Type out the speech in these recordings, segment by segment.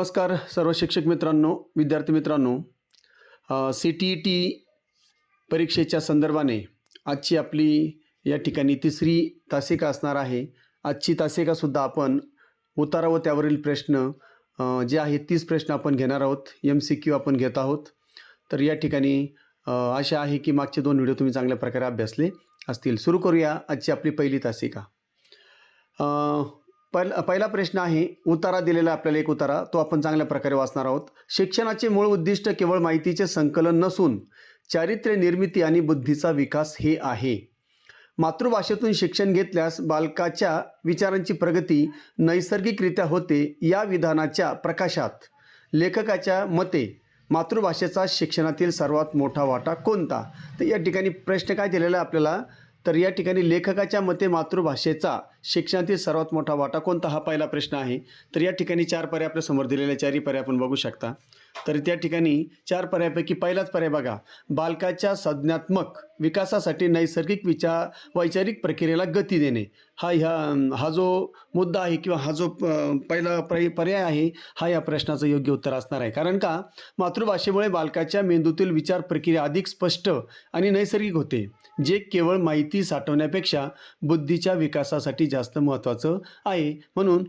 नमस्कार सर्व शिक्षक मित्रांनो, विद्यार्थी मित्रांनो. CTET परीक्षेच्या संदर्भाने आजची आपली या ठिकाणी तिसरी तासिका असणार आहे. आजची तासिकासुद्धा आपण उतारा व त्यावरील प्रश्न जे आहेत 30 प्रश्न आपण घेणार आहोत. MCQ आपण घेत आहोत. तर या ठिकाणी आशा आहे की मागचे 2 व्हिडिओ तुम्ही चांगल्या प्रकारे अभ्यासले असतील. सुरू करूया आजची आपली पहिली तासिका. पहिला प्रश्न आहे, उतारा दिलेला आपल्याला एक उतारा, तो आपण चांगल्या प्रकारे वाचणार आहोत. शिक्षणाचे मूळ उद्दिष्ट केवळ माहितीचे संकलन नसून चारित्र्य निर्मिती आणि बुद्धीचा विकास हे आहे. मातृभाषेतून शिक्षण घेतल्यास बालकाच्या विचारांची प्रगती नैसर्गिकरित्या होते. या विधानाच्या प्रकाशात लेखकाच्या मते मातृभाषेचा शिक्षणातील सर्वात मोठा वाटा कोणता? तर या ठिकाणी प्रश्न काय दिलेला आहे आपल्याला, तर या ठिकाणी लेखकाच्या मते मातृभाषेचा शिक्षणातील सर्वात मोठा वाटा कोणता, हा पहिला प्रश्न आहे. तर या ठिकाणी 4 पर्याय आपल्या समोर दिलेले, 4ही पर्याय आपण बघू शकता. तर त्या ठिकाणी 4 पर्यायापैकी पहिलाच पर्याय बघा, बालकाच्या संज्ञात्मक विकासासाठी नैसर्गिक वैचारिक प्रक्रियेला गती देणे. हा जो मुद्दा आहे किंवा हा जो पहिला पर्याय आहे, हा या प्रश्नाचं योग्य उत्तर असणार आहे. कारण का, मातृभाषेमुळे बालकाच्या मेंदूतील विचार प्रक्रिया अधिक स्पष्ट आणि नैसर्गिक होते, जे केवळ माहिती साठवण्यापेक्षा बुद्धीच्या विकासासाठी जास्त महत्त्वाचं आहे. म्हणून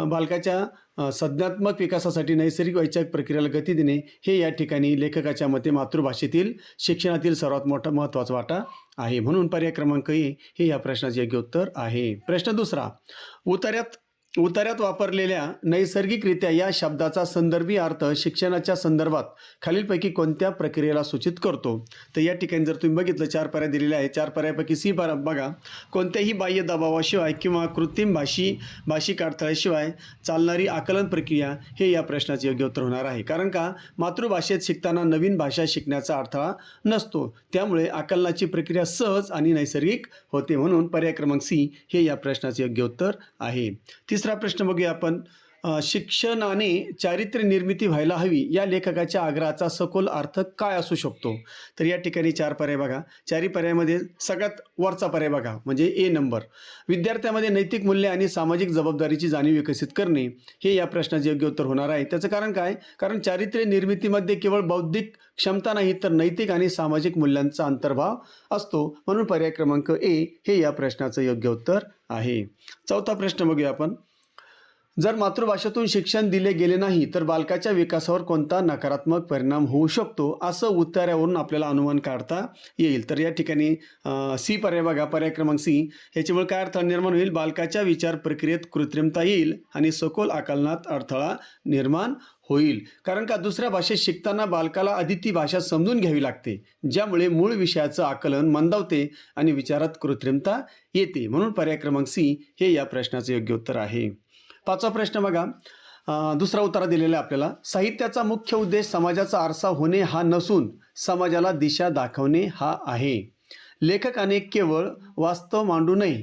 बालकाच्या संज्ञात्मक विकासासाठी नैसर्गिक वैचारिक प्रक्रियेला गती देणे हे या ठिकाणी लेखकाच्या मते मातृभाषेतील शिक्षणातील सर्वात मोठा महत्त्वाचा वाटा आहे. म्हणून पर्याय क्रमांक हे या प्रश्नाचे योग्य उत्तर आहे. प्रश्न दुसरा, उतार्यात वापरलेल्या नैसर्गिकरित्या या शब्दाचा संदर्भी अर्थ शिक्षणाच्या संदर्भात खालीलपैकी कोणत्या प्रक्रियेला सूचित करतो? तर या ठिकाणी जर तुम्ही बघितलं 4 पर्याय दिलेले आहे. 4 पर्यायापैकी सी बघा, कोणत्याही बाह्य दबावाशिवाय किंवा कृत्रिम भाषिक अडथळ्याशिवाय चालणारी आकलन प्रक्रिया हे या प्रश्नाचे योग्य उत्तर होणार आहे. कारण का, मातृभाषेत शिकताना नवीन भाषा शिकण्याचा अडथळा नसतो, त्यामुळे आकलनाची प्रक्रिया सहज आणि नैसर्गिक होते. म्हणून पर्याय क्रमांक सी हे या प्रश्नाचे योग्य उत्तर आहे. तिसरा प्रश्न बघूया आपण, शिक्षणाने चारित्र्य निर्मिती व्हायला हवी या लेखकाच्या आग्रहाचा सखोल अर्थ काय असू शकतो? तर या ठिकाणी 4 पर्याय बघा. 4ही पर्यायामध्ये सगळ्यात वरचा पर्याय बघा, म्हणजे ए नंबर, विद्यार्थ्यामध्ये नैतिक मूल्य आणि सामाजिक जबाबदारीची जाणीव विकसित करणे हे या प्रश्नाचे योग्य उत्तर होणार आहे. त्याचं कारण काय, कारण चारित्र्य निर्मितीमध्ये केवळ बौद्धिक क्षमता नाही तर नैतिक आणि सामाजिक मूल्यांचा अंतर्भाव असतो. म्हणून पर्याय क्रमांक ए हे या प्रश्नाचं योग्य उत्तर आहे. चौथा प्रश्न बघूया आपण, जर मातृभाषेतून शिक्षण दिले गेले नाही तर बालकाच्या विकासावर कोणता नकारात्मक परिणाम होऊ शकतो, असं उत्तरावरून आपल्याला अनुमान काढता येईल. तर या ठिकाणी सी पर्याय बघा, पर्याय क्रमांक सी, ह्याच्यामुळे काय अर्थ निर्माण होईल, बालकाच्या विचार प्रक्रियेत कृत्रिमता येईल आणि सखोल आकलनात अडथळा निर्माण होईल. कारण का, दुसऱ्या भाषेत शिकताना बालकाला आधी ती भाषा समजून घ्यावी लागते, ज्यामुळे मूळ विषयाचं आकलन मंदावते आणि विचारात कृत्रिमता येते. म्हणून पर्याय क्रमांक सी हे या प्रश्नाचे योग्य उत्तर आहे. 5वा प्रश्न बघा, दुसरा उतारा दिलेला आहे आपल्याला, साहित्याचा मुख्य उद्देश समाजाचा आरसा होणे हा नसून समाजाला दिशा दाखवणे हा आहे. लेखकाने केवळ वास्तव मांडू नये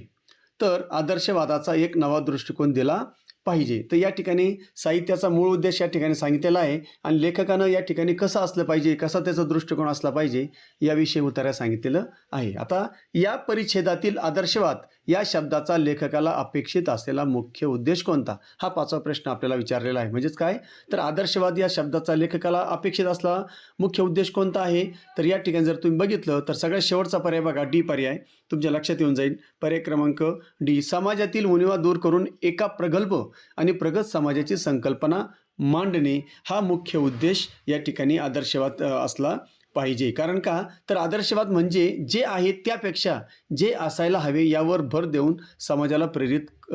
तर आदर्शवादाचा एक नवा दृष्टिकोन दिला पाहिजे. तर या ठिकाणी साहित्याचा मूळ उद्देश या ठिकाणी सांगितलेला आहे आणि लेखकानं या ठिकाणी कसं असलं पाहिजे, कसा त्याचा दृष्टिकोन असला पाहिजे याविषयी उतार्यात सांगितलेलं आहे. आता या परिच्छेदातील आदर्शवाद या शब्दाचा लेखकाला अपेक्षित असलेला मुख्य उद्देश कोणता, हा 5वा प्रश्न आपल्याला विचारलेला आहे. म्हणजेच काय, तर आदर्शवाद या शब्दाचा लेखकाला अपेक्षित असलेला मुख्य उद्देश कोणता आहे? तर या ठिकाणी जर तुम्ही बघितलं तर सगळ्यात शेवटचा पर्याय बघा, डी पर्याय तुमच्या लक्षात येऊन जाईल. पर्याय क्रमांक डी, समाजातील उणिवा दूर करून एका प्रगल्भ आणि प्रगत समाजाची संकल्पना मांडणे हा मुख्य उद्देश या ठिकाणी आदर्शवाद असला पाहिजे. कारण का, तर आदर्शवाद म्हणजे जे आहे त्यापेक्षा जे असायला हवे यावर भर देऊन समाजाला प्रेरित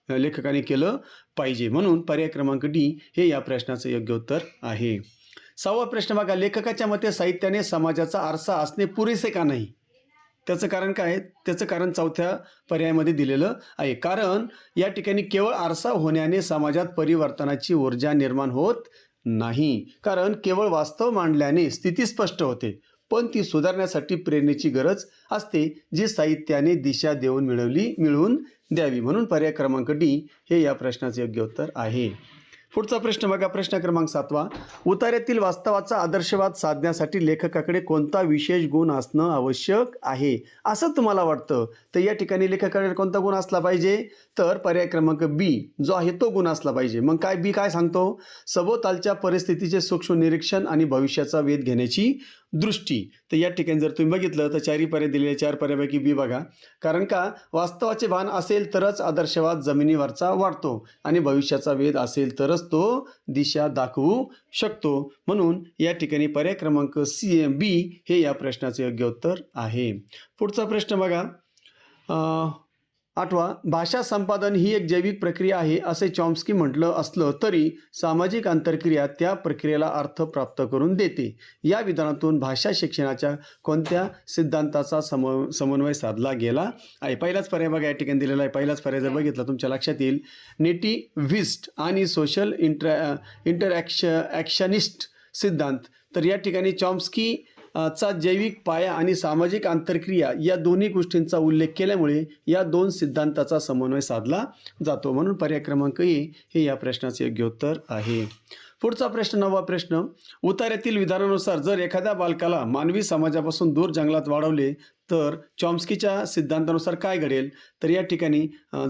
लेखकाने केलं पाहिजे. म्हणून पर्याय क्रमांक डी हे या प्रश्नाचं योग्य उत्तर आहे. 6वा प्रश्न बघा, लेखकाच्या मते साहित्याने समाजाचा आरसा असणे पुरेसे का नाही? त्याचं कारण काय आहे? त्याचं कारण 4थ्या पर्यायामध्ये दिलेलं आहे. कारण या ठिकाणी केवळ आरसा होण्याने समाजात परिवर्तनाची ऊर्जा निर्माण होत नाही. कारण केवळ वास्तव मांडल्याने स्थिती स्पष्ट होते, पण ती सुधारण्यासाठी प्रेरणेची गरज असते, जी साहित्याने दिशा देऊन मिळवून द्यावी. म्हणून पर्याय क्रमांक डी हे या प्रश्नाचे योग्य उत्तर आहे. पुढचा प्रश्न बघा, प्रश्न क्रमांक 7वा. उतार्यातील वास्तवाचा आदर्शवाद साधण्यासाठी लेखकाकडे कोणता विशेष गुण असणं आवश्यक आहे असं तुम्हाला वाटतं? तर या ठिकाणी लेखकाकडे कोणता गुण असला पाहिजे? तर पर्याय क्रमांक बी जो आहे तो गुण असला पाहिजे. मग काय बी काय सांगतो? सभोवतालच्या परिस्थितीचे सूक्ष्म निरीक्षण आणि भविष्याचा वेध घेण्याची दृष्टी. तर या ठिकाणी जर तुम्ही बघितलं तर चारही पर्याय दिलेले 4 पर्यायापैकी बी बघा. कारण का वास्तवाचे भान असेल तरच आदर्शवाद जमिनीवरचा वाढतो आणि भविष्याचा वेध असेल तरच तो दिशा दाखवू शकतो. म्हणून या ठिकाणी पर्याय क्रमांक बी हे या प्रश्नाचे योग्य उत्तर आहे. पुढचा प्रश्न बघा, 8वा. भाषा संपादन ही एक जैविक प्रक्रिया आहे असे चॉम्स्की म्हटलं असलं तरी सामाजिक आंतरक्रिया त्या प्रक्रियेला अर्थ प्राप्त करून देते. या विधानातून भाषा शिक्षणाच्या कोणत्या सिद्धांताचा समन्वय साधला गेला आहे? पहिलाच पर्याय बघा या ठिकाणी दिलेला आहे. पहिलाच पर्याय जर बघितला तुमच्या लक्षात येईल, नेटिव्हिस्ट आणि सोशल ॲक्शनिस्ट सिद्धांत. तर या ठिकाणी चॉम्स्की चा जैविक पाया आणि सामाजिक आंतरक्रिया या दोन्ही गोष्टींचा उल्लेख केल्यामुळे या दोन सिद्धांताचा समन्वय साधला जातो. म्हणून पर्याय क्रमांक ए हे या प्रश्नाचे योग्य उत्तर आहे. पुढचा प्रश्न 9वा प्रश्न. उतार्यातील विधानानुसार जर एखाद्या बालकाला मानवी समाजापासून दूर जंगलात वाढवले तर चॉम्स्कीच्या सिद्धांतानुसार काय घडेल? तर या ठिकाणी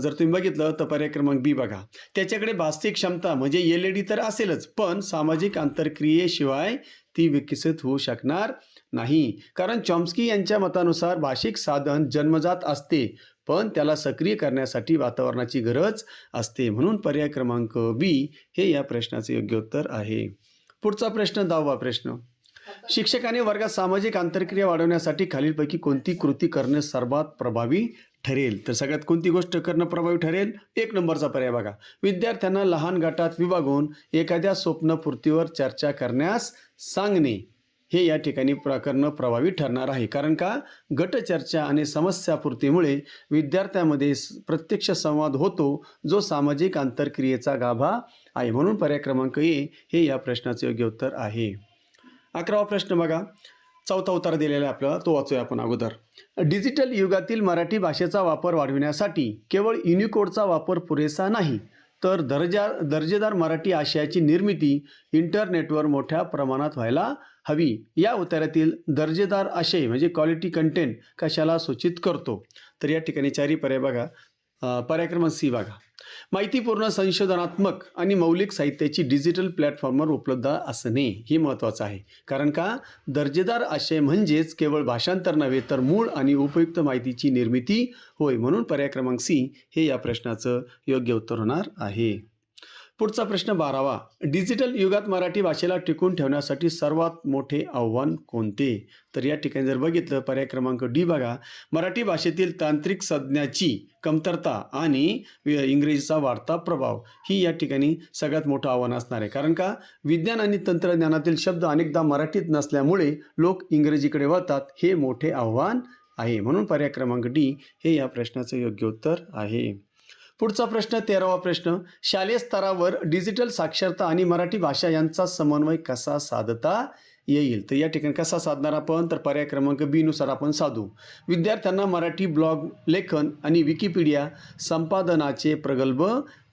जर तुम्ही बघितलं तर पर्याय क्रमांक बी बघा. त्याच्याकडे भाषिक क्षमता म्हणजे एलईडी तर असेलच, पण सामाजिक आंतरक्रियेशिवाय ती विकसित होऊ शकणार नाही. कारण चॉम्स्की यांच्या मतानुसार भाषिक साधन जन्मजात असते, पण त्याला सक्रिय करण्यासाठी वातावरणाची गरज असते. म्हणून पर्याय क्रमांक बी हे या प्रश्नाचे योग्य उत्तर आहे. पुढचा प्रश्न 10वा प्रश्न. शिक्षकाने वर्गात सामाजिक आंतरक्रिया वाढवण्यासाठी खालीलपैकी कोणती कृती करणे सर्वात प्रभावी ठरेल? तर सगळ्यात कोणती गोष्ट करणं प्रभावी ठरेल? 1 नंबरचा पर्याय बघा. विद्यार्थ्यांना लहान गटात विभागून एखाद्या स्वप्नपूर्तीवर चर्चा करण्यास सांगणे हे या ठिकाणी करणं प्रभावी ठरणार आहे. कारण का गटचर्चा आणि समस्यापूर्तीमुळे विद्यार्थ्यांमध्ये प्रत्यक्ष संवाद होतो जो सामाजिक आंतरक्रियेचा गाभा आहे. म्हणून पर्याय क्रमांक ए हे या प्रश्नाचे योग्य उत्तर आहे. 11वा प्रश्न बघा, 4था उत्तर दिलेला आहे आपल्याला, तो वाचूया आपण अगोदर. डिजिटल युगातील मराठी भाषेचा वापर वाढविण्यासाठी केवळ युनिकोडचा वापर पुरेसा नाही, तर दर्जेदार मराठी आशयाची निर्मिती इंटरनेटवर मोठ्या प्रमाणात व्हायला हवी. या उतार्यातील दर्जेदार आशय म्हणजे क्वालिटी कंटेंट कशाला सूचित करतो? तर या ठिकाणी 4ही पर्याय बघा. पर्याय क्रमांक सी बघा. माहितीपूर्ण संशोधनात्मक आणि मौलिक साहित्याची डिजिटल प्लॅटफॉर्मवर उपलब्ध असणे हे महत्त्वाचं आहे. कारण का दर्जेदार आशय म्हणजेच केवळ भाषांतर नव्हे तर मूळ आणि उपयुक्त माहितीची निर्मिती होय. म्हणून पर्याय क्रमांक सी हे या प्रश्नाचं योग्य उत्तर होणार आहे. पुढचा प्रश्न 12वा. डिजिटल युगात मराठी भाषेला टिकून ठेवण्यासाठी सर्वात मोठे आव्हान कोणते? तर या ठिकाणी जर बघितलं पर्याय क्रमांक डी बघा. मराठी भाषेतील तांत्रिक संज्ञाची कमतरता आणि इंग्रजीचा वाढता प्रभाव ही या ठिकाणी सगळ्यात मोठं आव्हान असणार आहे. कारण का विज्ञान आणि तंत्रज्ञानातील शब्द अनेकदा मराठीत नसल्यामुळे लोक इंग्रजीकडे वळतात, हे मोठे आव्हान आहे. म्हणून पर्याय क्रमांक डी हे या प्रश्नाचं योग्य उत्तर आहे. पुढचा प्रश्न 13वा प्रश्न. शालेय स्तरावर डिजिटल साक्षरता आणि मराठी भाषा यांचा समन्वय कसा साधता येईल? तर या ठिकाणी कसा साधणार आपण? तर पर्याय क्रमांक बी नुसार आपण साधू. विद्यार्थ्यांना मराठी ब्लॉग लेखन आणि विकिपीडिया संपादनाचे प्रगल्भ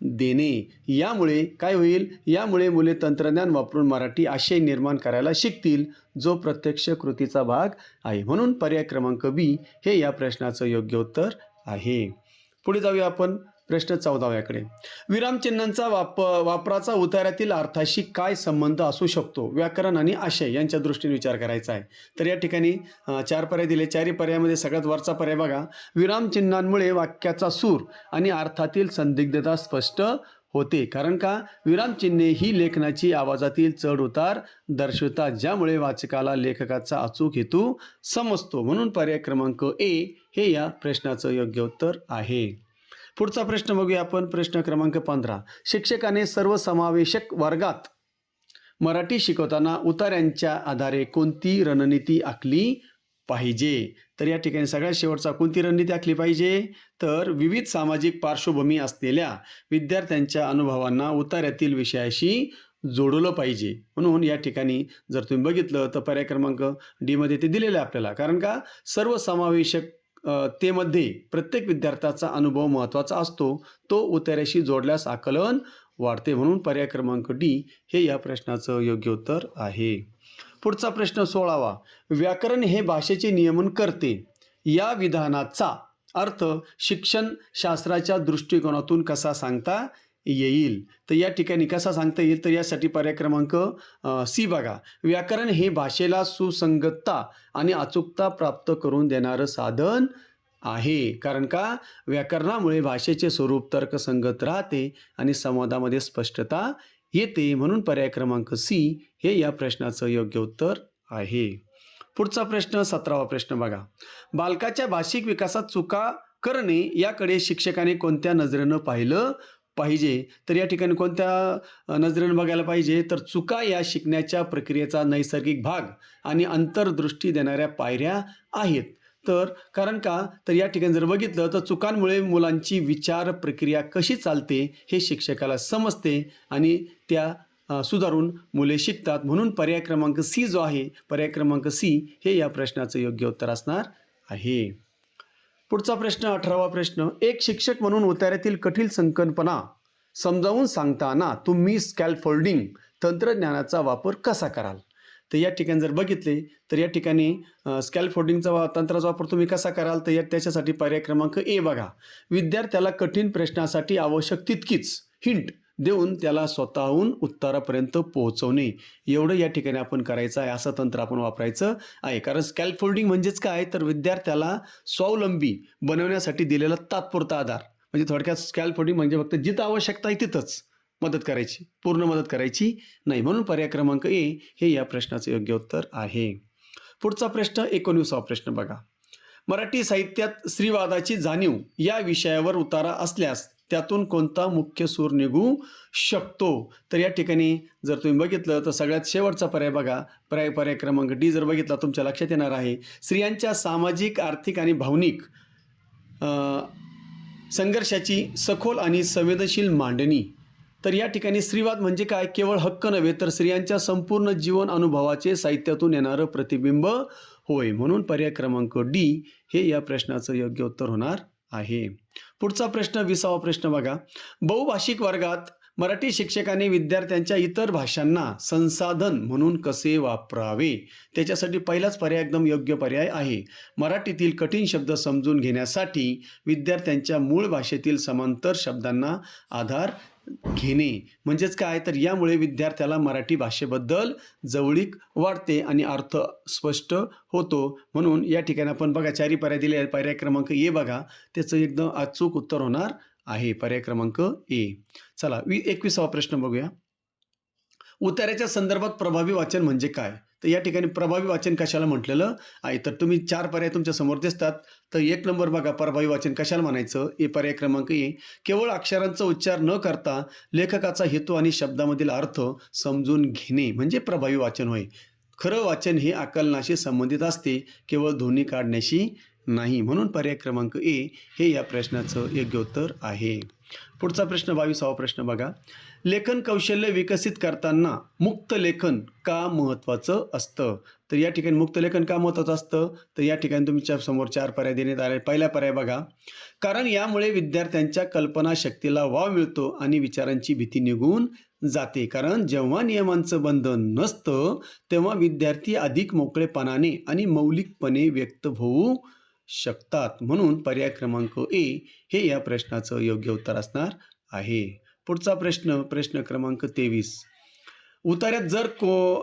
देणे. यामुळे काय होईल? यामुळे मुले तंत्रज्ञान वापरून मराठी आशय निर्माण करायला शिकतील, जो प्रत्यक्ष कृतीचा भाग आहे. म्हणून पर्याय क्रमांक बी हे या प्रश्नाचं योग्य उत्तर आहे. पुढे जाऊया आपण प्रश्न 14व्याकडे. विरामचिन्हांचा वापराचा उतार्यातील अर्थाशी काय संबंध असू शकतो? व्याकरण आणि आशय यांच्या दृष्टीने विचार करायचा आहे. तर या ठिकाणी 4 पर्याय दिले. 4ही पर्यायामध्ये सगळ्यात वरचा पर्याय बघा. विरामचिन्हांमुळे वाक्याचा सूर आणि अर्थातील संदिग्धता स्पष्ट होते. कारण का विरामचिन्हे ही लेखनाची आवाजातील चढ उतार दर्शवतात, ज्यामुळे वाचकाला लेखकाचा अचूक हेतू समजतो. म्हणून पर्याय क्रमांक ए हे या प्रश्नाचं योग्य उत्तर आहे. पुढचा प्रश्न बघूया आपण. प्रश्न क्रमांक 15. शिक्षकाने सर्वसमावेशक वर्गात मराठी शिकवताना उतार्यांच्या आधारे कोणती रणनीती आखली पाहिजे? तर या ठिकाणी सगळ्यात शेवटचा कोणती रणनीती आखली पाहिजे? तर विविध सामाजिक पार्श्वभूमी असलेल्या विद्यार्थ्यांच्या अनुभवांना उतार्यातील विषयाशी जोडलं पाहिजे. म्हणून या ठिकाणी जर तुम्ही बघितलं तर पर्याय क्रमांक डी मध्ये ते दिलेलं आहे आपल्याला. कारण का सर्वसमावेशक ते मध्ये प्रत्येक विद्यार्थ्याचा अनुभव महत्त्वाचा असतो, तो उतार्याशी जोडल्यास आकलन वाढते. म्हणून पर्याय क्रमांक डी हे या प्रश्नाचं योग्य उत्तर आहे. पुढचा प्रश्न 16वा. व्याकरण हे भाषेचे नियमन करते या विधानाचा अर्थ शिक्षण शास्त्राच्या दृष्टिकोनातून कसा सांगता येईल? तर या ठिकाणी कसा सांगता येईल, तर यासाठी पर्याय क्रमांक सी बघा. व्याकरण हे भाषेला सुसंगतता आणि अचूकता प्राप्त करून देणारं साधन आहे. कारण का व्याकरणामुळे भाषेचे स्वरूप तर्कसंगत राहते आणि संवादामध्ये स्पष्टता येते. म्हणून पर्याय क्रमांक सी हे या प्रश्नाचं योग्य उत्तर आहे. पुढचा प्रश्न 17वा प्रश्न बघा. बालकाच्या भाषिक विकासात चुका करणे याकडे शिक्षकाने कोणत्या नजरेनं पाहिलं पाहिजे? तर या ठिकाणी कोणत्या नजरेनं बघायला पाहिजे, तर चुका या शिकण्याच्या प्रक्रियेचा नैसर्गिक भाग आणि अंतर्दृष्टी देणाऱ्या पायऱ्या आहेत. तर कारण का, तर या ठिकाणी जर बघितलं तर चुकांमुळे मुलांची विचार प्रक्रिया कशी चालते हे शिक्षकाला समजते आणि त्या सुधारून मुले शिकतात. म्हणून पर्याय क्रमांक सी जो आहे, पर्याय क्रमांक सी हे या प्रश्नाचं योग्य उत्तर असणार आहे. पुढचा प्रश्न 18वा प्रश्न. एक शिक्षक म्हणून उतार्यातील कठीण संकल्पना समजावून सांगताना तुम्ही स्कॅलफोल्डिंग तंत्रज्ञानाचा वापर कसा कराल? तर या ठिकाणी जर बघितले तर या ठिकाणी स्कॅलफोल्डिंगचा तंत्राचा वापर तुम्ही कसा कराल, तर त्याच्यासाठी पर्याय क्रमांक ए बघा. विद्यार्थ्याला कठीण प्रश्नासाठी आवश्यक तितकीच हिंट देऊन त्याला स्वतःहून उत्तरापर्यंत पोहोचवणे, एवढं या ठिकाणी आपण करायचं आहे. असं तंत्र आपण वापरायचं आहे. कारण स्कॅलफोल्डिंग म्हणजेच काय, तर विद्यार्थ्याला स्वावलंबी बनवण्यासाठी दिलेला तात्पुरता आधार. म्हणजे थोडक्यात स्कॅलफोल्डिंग म्हणजे फक्त जिथं आवश्यकता आहे तिथंच मदत करायची, पूर्ण मदत करायची नाही. म्हणून पर्याय क्रमांक ए हे या प्रश्नाचं योग्य उत्तर आहे. पुढचा प्रश्न 19वा प्रश्न बघा. मराठी साहित्यात स्त्रीवादाची जाणीव या विषयावर उतारा असल्यास त्यातून कोणता मुख्य सूर निघू शकतो? तर या ठिकाणी जर तुम्ही बघितलं तर सगळ्यात शेवटचा पर्याय बघा, पर्याय क्रमांक डी जर बघितला तुमच्या लक्षात येणार आहे. स्त्रियांच्या सामाजिक, आर्थिक आणि भावनिक संघर्षाची सखोल आणि संवेदनशील मांडणी. तर या ठिकाणी स्त्रीवाद म्हणजे काय, केवळ हक्क नव्हे तर स्त्रियांच्या संपूर्ण जीवन अनुभवाचे साहित्यातून येणारं प्रतिबिंब होय. म्हणून पर्याय क्रमांक डी हे या प्रश्नाचं योग्य उत्तर होणार आहे. पुढचा प्रश्न 20वा प्रश्न बघा. बहुभाषिक वर्गात मराठी शिक्षकाने विद्यार्थ्यांच्या इतर भाषांना संसाधन म्हणून कसे वापरावे? त्याच्यासाठी पहिलाच पर्याय एकदम योग्य पर्याय आहे. मराठीतील कठीण शब्द समजून घेण्यासाठी विद्यार्थ्यांच्या मूळ भाषेतील समांतर शब्दांना आधार घेणे. म्हणजेच काय, तर यामुळे विद्यार्थ्याला मराठी भाषेबद्दल जवळीक वाढते आणि अर्थ स्पष्ट होतो. म्हणून या ठिकाणी आपण बघा चारी पर्याय दिले आहेत. पर्याय क्रमांक ए बघा, त्याचं एकदम अचूक उत्तर होणार आहे पर्याय क्रमांक ए. चला 21वा प्रश्न बघूया. उतार्याच्या संदर्भात प्रभावी वाचन म्हणजे काय? तर या ठिकाणी प्रभावी वाचन कशाला म्हटलेलं आहे, तर तुम्ही 4 पर्याय तुमच्या समोर दिसतात. तर 1 नंबर बघा, प्रभावी वाचन कशाला म्हणायचं, ए पर्याय क्रमांक ए. केवळ अक्षरांचा उच्चार न करता लेखकाचा हेतू आणि शब्दामधील अर्थ समजून घेणे म्हणजे प्रभावी वाचन होय. खरं वाचन हे आकलनाशी संबंधित असते, केवळ ध्वनी काढण्याशी नाही. म्हणून पर्याय क्रमांक ए हे या प्रश्नाचं योग्य उत्तर आहे. पुढचा प्रश्न 22वा प्रश्न बघा. लेखन कौशल्य विकसित करताना मुक्त लेखन का महत्त्वाचं असतं? तर या ठिकाणी मुक्त लेखन का महत्त्वाचं असतं, तर या ठिकाणी तुमच्या समोर 4 पर्याय देण्यात आले. पहिला पर्याय बघा, कारण यामुळे विद्यार्थ्यांच्या कल्पनाशक्तीला वाव मिळतो आणि विचारांची भीती निघून जाते. कारण जेव्हा नियमांचं बंधन नसतं तेव्हा विद्यार्थी अधिक मोकळेपणाने आणि मौलिकपणे व्यक्त होऊ शकतात. म्हणून पर्याय क्रमांक ए हे या प्रश्नाचं योग्य उत्तर असणार आहे. पुढचा प्रश्न क्रमांक 23. उतार्यात जर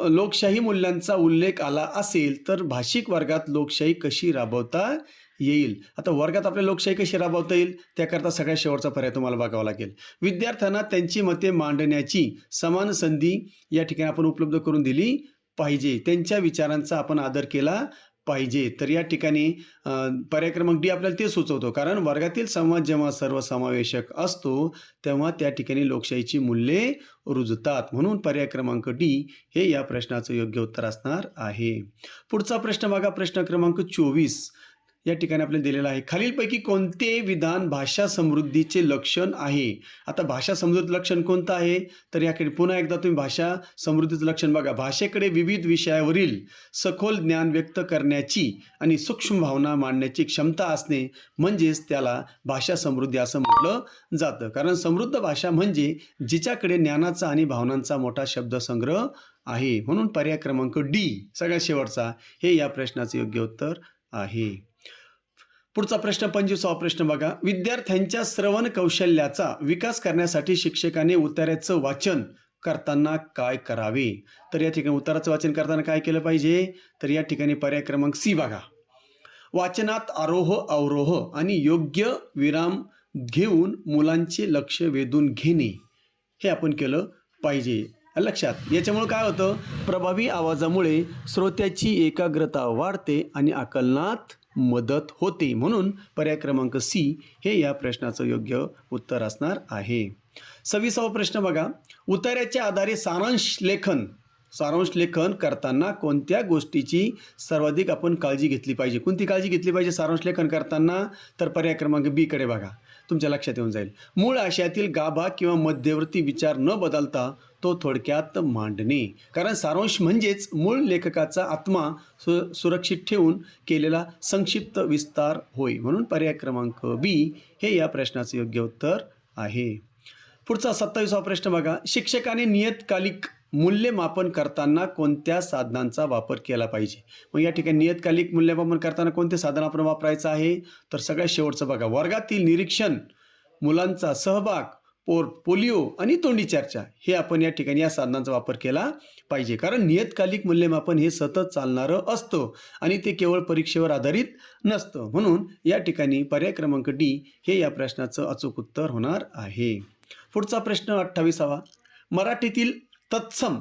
लोकशाही मूल्यांचा उल्लेख आला असेल तर भाषिक वर्गात लोकशाही कशी राबवता येईल? आता वर्गात आपल्याला लोकशाही कशी राबवता येईल त्याकरता सगळ्यात शेवटचा पर्याय तुम्हाला बघावा लागेल. विद्यार्थ्यांना त्यांची मते मांडण्याची समान संधी या ठिकाणी आपण उपलब्ध करून दिली पाहिजे. त्यांच्या विचारांचा आपण आदर केला पाहिजे. तर या ठिकाणी पर्याय क्रमांक डी आपल्याला ते सुचवतो. कारण वर्गातील संवाद जेव्हा सर्वसमावेशक असतो तेव्हा त्या ठिकाणी लोकशाहीची मूल्ये रुजतात. म्हणून पर्याय क्रमांक डी हे या प्रश्नाचं योग्य उत्तर असणार आहे. पुढचा प्रश्न बघा, प्रश्न क्रमांक 24. या ठिकाणी आपल्याला दिलेलं आहे, खालीलपैकी कोणते विधान भाषा समृद्धीचे लक्षण आहे? आता भाषा समृद्धीचं लक्षण कोणतं आहे? तर याकडे पुन्हा एकदा तुम्ही भाषा समृद्धीचं लक्षण बघा. भाषेकडे विविध विषयावरील सखोल ज्ञान व्यक्त करण्याची आणि सूक्ष्म भावना मांडण्याची क्षमता असणे म्हणजेच त्याला भाषा समृद्धी असं म्हटलं जातं. कारण समृद्ध भाषा म्हणजे जिच्याकडे ज्ञानाचा आणि भावनांचा मोठा शब्दसंग्रह आहे. म्हणून पर्याय क्रमांक डी सगळ्यात शेवटचा हे या प्रश्नाचे योग्य उत्तर आहे. पुढचा प्रश्न 25वा प्रश्न बघा. विद्यार्थ्यांच्या श्रवण कौशल्याचा विकास करण्यासाठी शिक्षकाने उत्तराचं वाचन करताना काय करावे? तर या ठिकाणी उत्तराचं वाचन करताना काय केलं पाहिजे? तर या ठिकाणी पर्याय क्रमांक सी बघा. वाचनात आरोह अवरोह आणि योग्य विराम घेऊन मुलांचे लक्ष वेधून घेणे हे आपण केलं पाहिजे. लक्षात, याच्यामुळे काय होतं? प्रभावी आवाजामुळे श्रोत्याची एकाग्रता वाढते आणि आकलनात मदत होते. म्हणून पर्याय क्रमांक सी हे या प्रश्नाचं योग्य उत्तर असणार आहे. 26वा प्रश्न बघा. उत्तराच्या आधारे सारांश लेखन करताना कोणत्या गोष्टीची सर्वाधिक आपण काळजी घेतली पाहिजे? कोणती काळजी घेतली पाहिजे सारांश लेखन करताना? तर पर्याय क्रमांक बी कडे बघा, तुमच्या लक्षात येऊन जाईल. मूळ आशयातील गाभा किंवा मध्यवर्ती विचार न बदलता तो थोडक्यात मांडणे. कारण सारांश म्हणजेच मूळ लेखकाचा आत्मा सुरक्षित ठेवून केलेला संक्षिप्त विस्तार होय. म्हणून पर्याय क्रमांक बी हे या प्रश्नाचे योग्य उत्तर आहे. पुढचा 27वा प्रश्न बघा. शिक्षकाने नियतकालिक मूल्यमापन करताना कोणत्या साधनांचा वापर केला पाहिजे? मग या ठिकाणी नियतकालिक मूल्यमापन करताना कोणते साधन आपण वापरायचं आहे? तर सगळ्यात शेवटचं बघा. वर्गातील निरीक्षण, मुलांचा सहभाग, पोलिओ आणि तोंडी चर्चा हे आपण या ठिकाणी या साधनांचा वापर केला पाहिजे. कारण नियतकालिक मूल्यमापन हे सतत चालणारं असतं आणि ते केवळ परीक्षेवर आधारित नसतं. म्हणून या ठिकाणी पर्याय क्रमांक डी हे या प्रश्नाचं अचूक उत्तर होणार आहे. पुढचा प्रश्न 28वा. मराठीतील तत्सम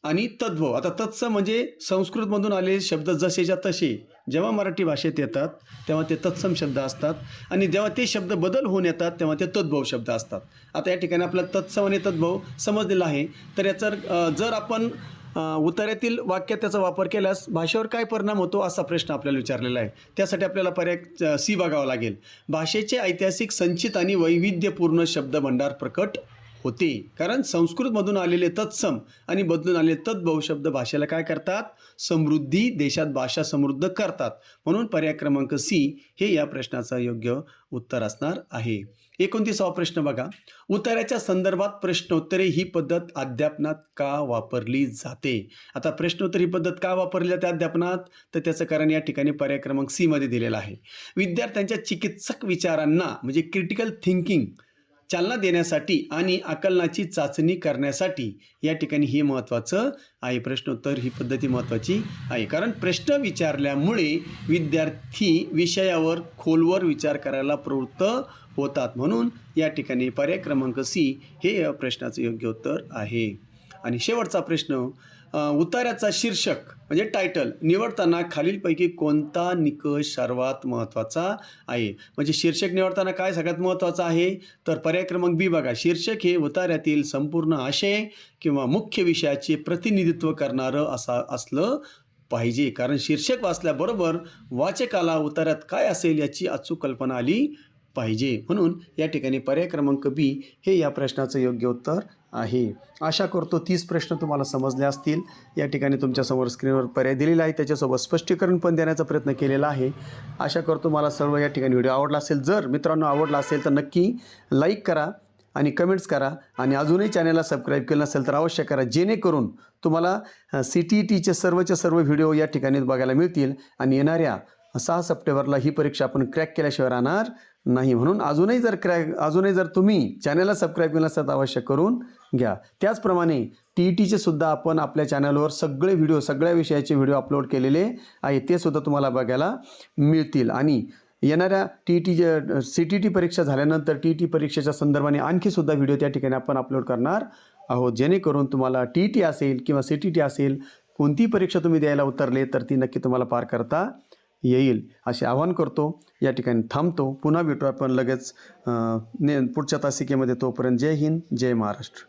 आणि तद्भव. आता तत्सम म्हणजे संस्कृतमधून आलेले शब्द जसेच्या तसे जेव्हा मराठी भाषेत येतात तेव्हा ते तत्सम शब्द असतात आणि जेव्हा ते शब्द बदल होऊन येतात तेव्हा ते तद्भव शब्द असतात. आता या ठिकाणी आपल्याला तत्सम आणि तद्भव समजलेला आहे. तर याचा जर आपण उत्तरातील वाक्यात त्याचा वापर केल्यास भाषेवर काय परिणाम होतो असा प्रश्न आपल्याला विचारलेला आहे. त्यासाठी आपल्याला पर्याय सी बघावा लागेल. भाषेचे ऐतिहासिक संचित आणि वैविध्यपूर्ण शब्दभंडार प्रकट होते. कारण संस्कृतमधून आलेले तत्सम आणि बदलून आलेले तद्भव शब्द भाषेला काय करतात? समृद्धी, देशात भाषा समृद्ध करतात. म्हणून पर्याय क्रमांक सी हे या प्रश्नाचं योग्य उत्तर असणार आहे. 29वा प्रश्न बघा. उत्तराच्या संदर्भात प्रश्नोत्तरे ही पद्धत अध्यापनात का वापरली जाते? आता प्रश्नोत्तर ही पद्धत का वापरली जाते अध्यापनात? तर त्याचं कारण या ठिकाणी पर्याय क्रमांक सी मध्ये दिलेलं आहे. विद्यार्थ्यांच्या चिकित्सक विचारांना म्हणजे क्रिटिकल थिंकिंग चालना देण्यासाठी आणि आकलनाची चाचणी करण्यासाठी या ठिकाणी हे महत्त्वाचं आहे. प्रश्नोत्तर ही पद्धती महत्त्वाची आहे. कारण प्रश्न विचारल्यामुळे विद्यार्थी विषयावर खोलवर विचार करायला प्रवृत्त होतात. म्हणून या ठिकाणी पर्याय क्रमांक सी हे या प्रश्नाचं योग्य उत्तर आहे. आणि शेवटचा प्रश्न. उत्तराचा शीर्षक म्हणजे टायटल निवडताना खालीलपैकी कोणता निकष सर्वात महत्त्वाचा आहे? म्हणजे शीर्षक निवडताना काय सगळ्यात महत्त्वाचं आहे? तर पर्याय क्रमांक बी बघा. शीर्षक हे उत्तरातील संपूर्ण आशय किंवा मुख्य विषयाचे प्रतिनिधित्व करणारं असलं पाहिजे. कारण शीर्षक वाचल्याबरोबर वाचकाला उत्तरात काय असेल याची अचूक कल्पना आली पाहिजे. म्हणून या ठिकाणी पर्याय क्रमांक बी हे या प्रश्नाचं योग्य उत्तर आहे. आशा करतो 30 प्रश्न तुम्हाला समजले असतील. या ठिकाणी तुमच्यासमोर स्क्रीनवर पर्याय दिलेला आहे, त्याच्यासोबत स्पष्टीकरण पण देण्याचा प्रयत्न केलेला आहे. आशा करतो मला सर्व या ठिकाणी व्हिडिओ आवडला असेल. जर मित्रांनो आवडला असेल तर नक्की लाईक करा आणि कमेंट्स करा आणि अजूनही चॅनलला सबस्क्राईब केलं नसेल तर अवश्य करा, जेणेकरून तुम्हाला CTETचे सर्व व्हिडिओ या ठिकाणी बघायला मिळतील आणि येणाऱ्या 6 सप्टेंबरला ही परीक्षा आपण क्रॅक केल्याशिवाय राहणार नाही. म्हणून अजूनही जर तुम्ही चॅनलला सबस्क्राईब केलं नसेल तर अवश्य करून घ्या. त्याचप्रमाणे TETचे सुद्धा आपण आपल्या चॅनलवर सगळे व्हिडिओ सगळ्या विषयाचे व्हिडिओ अपलोड केलेले आहेत, ते सुद्धा तुम्हाला बघायला मिळतील. आणि येणाऱ्या CTET परीक्षा झाल्यानंतर TET परीक्षेच्या संदर्भाने आणखी सुद्धा व्हिडिओ त्या ठिकाणी आपण अपलोड करणार आहोत, जेणेकरून तुम्हाला TET असेल किंवा CTET असेल कोणती परीक्षा तुम्ही द्यायला उतरले तर ती नक्की तुम्हाला पार करता येईल असे आवाहन करतो. या ठिकाणी थांबतो. पुन्हा भेटू आपण लगेच पुढच्या तासिकेमध्ये. तोपर्यंत जय हिंद, जय महाराष्ट्र.